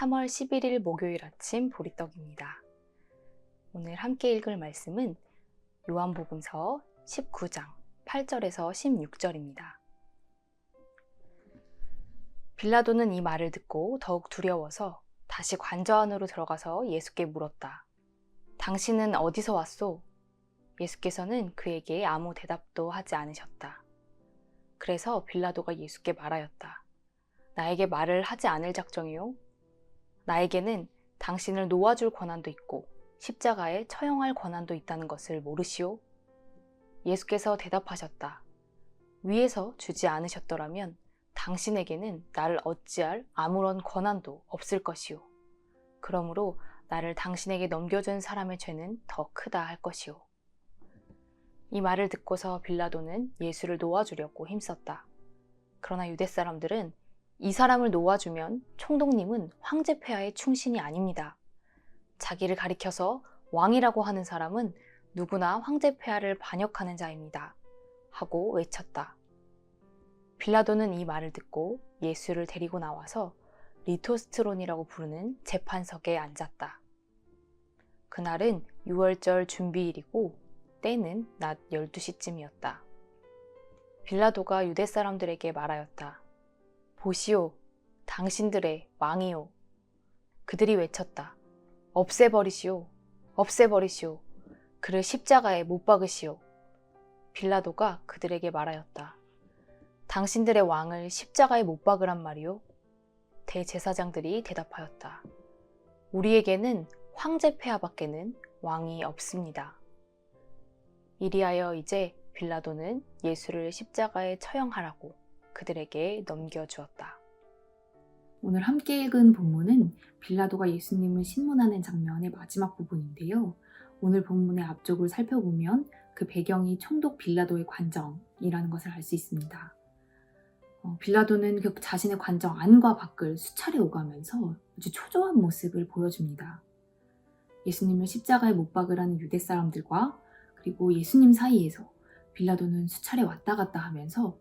3월 11일 목요일 아침 보리떡입니다. 오늘 함께 읽을 말씀은 요한복음서 19장 8절에서 16절입니다. 빌라도는 이 말을 듣고 더욱 두려워서 다시 관저 안으로 들어가서 예수께 물었다. 당신은 어디서 왔소? 예수께서는 그에게 아무 대답도 하지 않으셨다. 그래서 빌라도가 예수께 말하였다. 나에게 말을 하지 않을 작정이요? 나에게는 당신을 놓아줄 권한도 있고 십자가에 처형할 권한도 있다는 것을 모르시오? 예수께서 대답하셨다. 위에서 주지 않으셨더라면 당신에게는 나를 어찌할 아무런 권한도 없을 것이오. 그러므로 나를 당신에게 넘겨준 사람의 죄는 더 크다 할 것이오. 이 말을 듣고서 빌라도는 예수를 놓아주려고 힘썼다. 그러나 유대 사람들은 이 사람을 놓아주면 총독님은 황제 폐하의 충신이 아닙니다. 자기를 가리켜서 왕이라고 하는 사람은 누구나 황제 폐하를 반역하는 자입니다. 하고 외쳤다. 빌라도는 이 말을 듣고 예수를 데리고 나와서 리토스트론이라고 부르는 재판석에 앉았다. 그날은 6월절 준비일이고 때는 낮 12시쯤이었다. 빌라도가 유대 사람들에게 말하였다. 보시오, 당신들의 왕이오. 그들이 외쳤다. 없애버리시오, 없애버리시오. 그를 십자가에 못 박으시오. 빌라도가 그들에게 말하였다. 당신들의 왕을 십자가에 못 박으란 말이오? 대제사장들이 대답하였다. 우리에게는 황제 폐하밖에는 왕이 없습니다. 이리하여 이제 빌라도는 예수를 십자가에 처형하라고 그들에게 넘겨주었다. 오늘 함께 읽은 본문은 빌라도가 예수님을 신문하는 장면의 마지막 부분인데요. 오늘 본문의 앞쪽을 살펴보면 그 배경이 총독 빌라도의 관정이라는 것을 알 수 있습니다. 빌라도는 그 자신의 관정 안과 밖을 수차례 오가면서 아주 초조한 모습을 보여줍니다. 예수님을 십자가에 못 박으라는 유대 사람들과 그리고 예수님 사이에서 빌라도는 수차례 왔다 갔다 하면서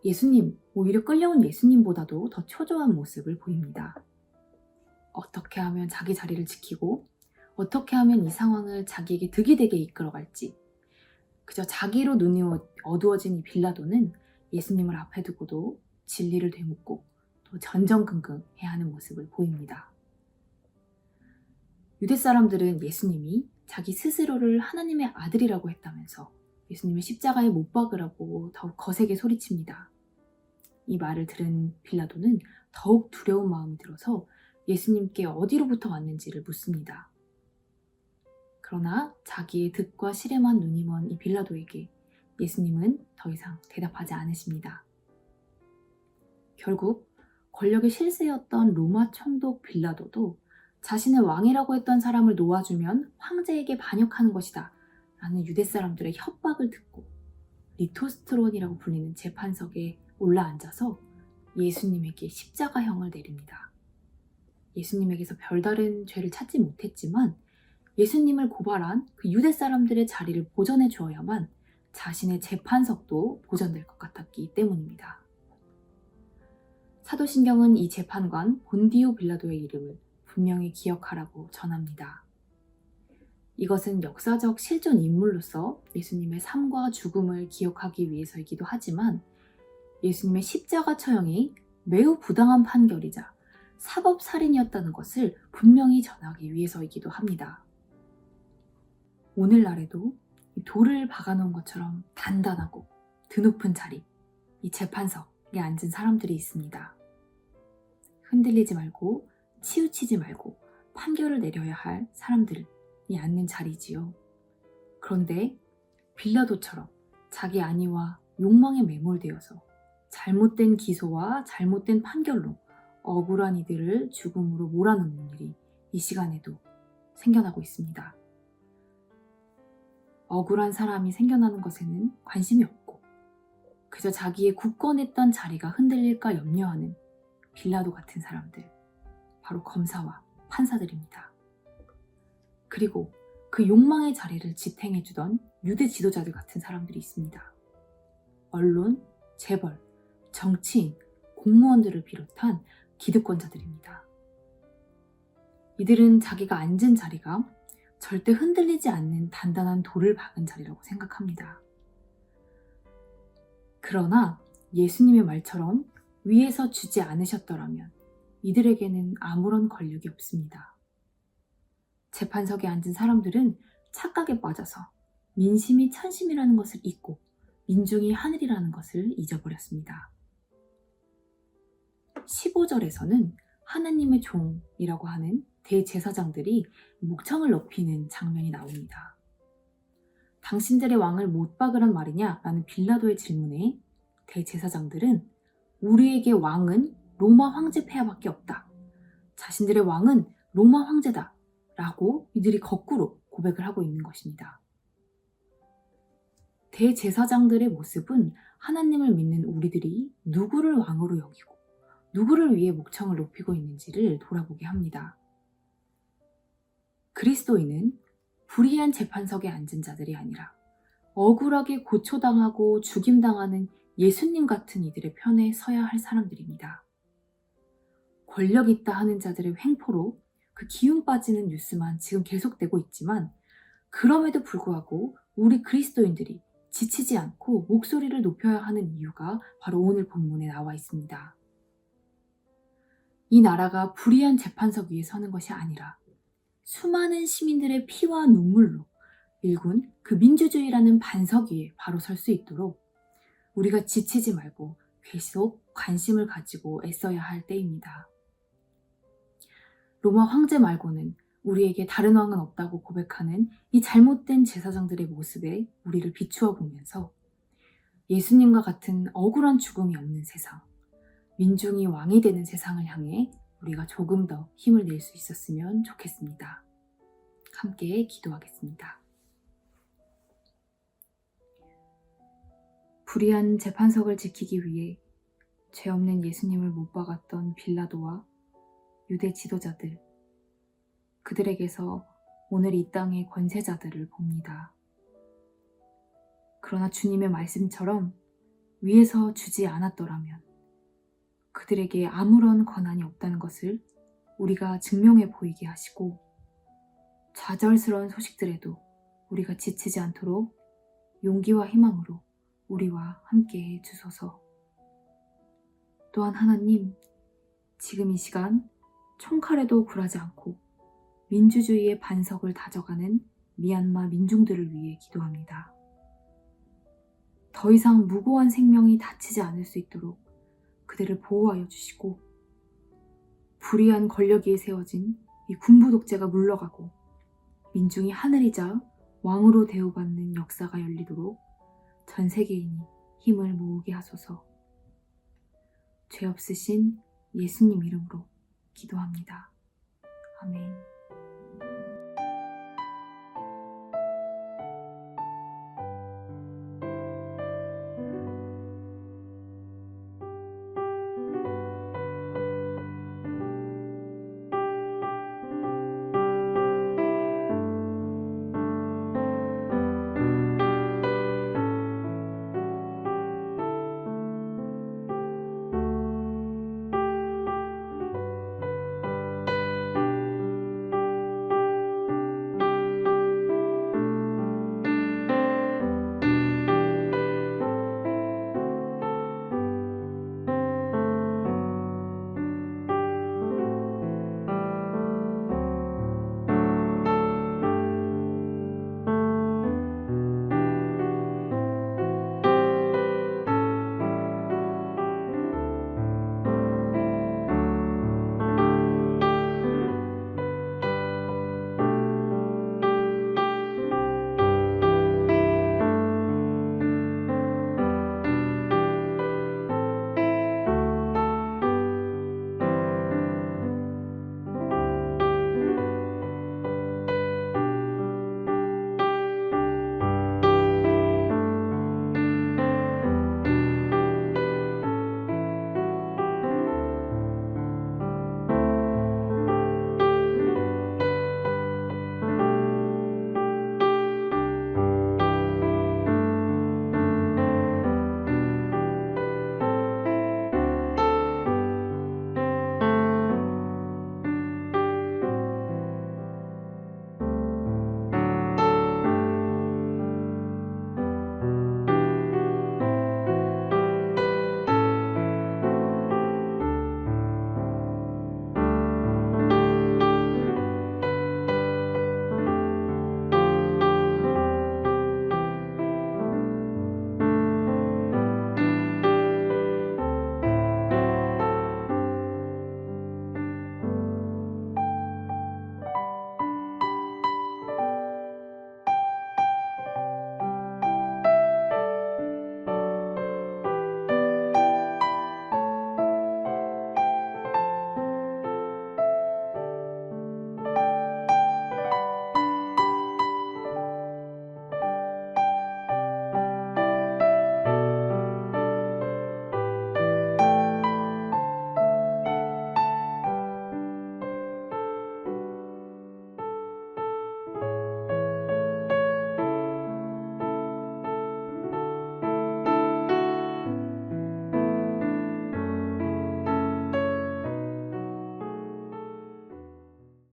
예수님, 오히려 끌려온 예수님보다도 더 초조한 모습을 보입니다. 어떻게 하면 자기 자리를 지키고 어떻게 하면 이 상황을 자기에게 득이 되게 이끌어갈지 그저 자기로 눈이 어두워진 이 빌라도는 예수님을 앞에 두고도 진리를 되묻고 또 전전긍긍해야 하는 모습을 보입니다. 유대 사람들은 예수님이 자기 스스로를 하나님의 아들이라고 했다면서 예수님을 십자가에 못 박으라고 더욱 거세게 소리칩니다. 이 말을 들은 빌라도는 더욱 두려운 마음이 들어서 예수님께 어디로부터 왔는지를 묻습니다. 그러나 자기의 득과 실에만 눈이 먼 이 빌라도에게 예수님은 더 이상 대답하지 않으십니다. 결국 권력의 실세였던 로마 총독 빌라도도 자신을 왕이라고 했던 사람을 놓아주면 황제에게 반역하는 것이다 라는 유대 사람들의 협박을 듣고 리토스트론이라고 불리는 재판석에 올라앉아서 예수님에게 십자가형을 내립니다. 예수님에게서 별다른 죄를 찾지 못했지만 예수님을 고발한 그 유대 사람들의 자리를 보전해 주어야만 자신의 재판석도 보전될 것 같았기 때문입니다. 사도신경은 이 재판관 본디오 빌라도의 이름을 분명히 기억하라고 전합니다. 이것은 역사적 실존 인물로서 예수님의 삶과 죽음을 기억하기 위해서이기도 하지만 예수님의 십자가 처형이 매우 부당한 판결이자 사법살인이었다는 것을 분명히 전하기 위해서이기도 합니다. 오늘날에도 이 돌을 박아놓은 것처럼 단단하고 드높은 자리, 이 재판석에 앉은 사람들이 있습니다. 흔들리지 말고 치우치지 말고 판결을 내려야 할 사람들이 앉는 자리지요. 그런데 빌라도처럼 자기 안위와 욕망에 매몰되어서 잘못된 기소와 잘못된 판결로 억울한 이들을 죽음으로 몰아넣는 일이 이 시간에도 생겨나고 있습니다. 억울한 사람이 생겨나는 것에는 관심이 없고 그저 자기의 굳건했던 자리가 흔들릴까 염려하는 빌라도 같은 사람들, 바로 검사와 판사들입니다. 그리고 그 욕망의 자리를 지탱해주던 유대 지도자들 같은 사람들이 있습니다. 언론, 재벌, 정치인, 공무원들을 비롯한 기득권자들입니다. 이들은 자기가 앉은 자리가 절대 흔들리지 않는 단단한 돌을 박은 자리라고 생각합니다. 그러나 예수님의 말처럼 위에서 주지 않으셨더라면 이들에게는 아무런 권력이 없습니다. 재판석에 앉은 사람들은 착각에 빠져서 민심이 천심이라는 것을 잊고 민중이 하늘이라는 것을 잊어버렸습니다. 15절에서는 하나님의 종이라고 하는 대제사장들이 목청을 높이는 장면이 나옵니다. 당신들의 왕을 못 박으란 말이냐? 라는 빌라도의 질문에 대제사장들은 우리에게 왕은 로마 황제 폐하밖에 없다. 자신들의 왕은 로마 황제다. 라고 이들이 거꾸로 고백을 하고 있는 것입니다. 대제사장들의 모습은 하나님을 믿는 우리들이 누구를 왕으로 여기고 누구를 위해 목청을 높이고 있는지를 돌아보게 합니다. 그리스도인은 불의한 재판석에 앉은 자들이 아니라 억울하게 고초당하고 죽임당하는 예수님 같은 이들의 편에 서야 할 사람들입니다. 권력 있다 하는 자들의 횡포로 그 기운 빠지는 뉴스만 지금 계속되고 있지만 그럼에도 불구하고 우리 그리스도인들이 지치지 않고 목소리를 높여야 하는 이유가 바로 오늘 본문에 나와 있습니다. 이 나라가 불의한 재판석 위에 서는 것이 아니라 수많은 시민들의 피와 눈물로 일군 그 민주주의라는 반석 위에 바로 설 수 있도록 우리가 지치지 말고 계속 관심을 가지고 애써야 할 때입니다. 로마 황제 말고는 우리에게 다른 왕은 없다고 고백하는 이 잘못된 제사장들의 모습에 우리를 비추어 보면서 예수님과 같은 억울한 죽음이 없는 세상, 민중이 왕이 되는 세상을 향해 우리가 조금 더 힘을 낼 수 있었으면 좋겠습니다. 함께 기도하겠습니다. 불의한 재판석을 지키기 위해 죄 없는 예수님을 못 박았던 빌라도와 유대 지도자들, 그들에게서 오늘 이 땅의 권세자들을 봅니다. 그러나 주님의 말씀처럼 위에서 주지 않았더라면 그들에게 아무런 권한이 없다는 것을 우리가 증명해 보이게 하시고 좌절스러운 소식들에도 우리가 지치지 않도록 용기와 희망으로 우리와 함께 해 주소서. 또한 하나님, 지금 이 시간 총칼에도 굴하지 않고 민주주의의 반석을 다져가는 미얀마 민중들을 위해 기도합니다. 더 이상 무고한 생명이 다치지 않을 수 있도록 그들을 보호하여 주시고 불의한 권력 위에 세워진 이 군부 독재가 물러가고 민중이 하늘이자 왕으로 대우받는 역사가 열리도록 전 세계인이 힘을 모으게 하소서. 죄 없으신 예수님 이름으로 기도합니다. 아멘.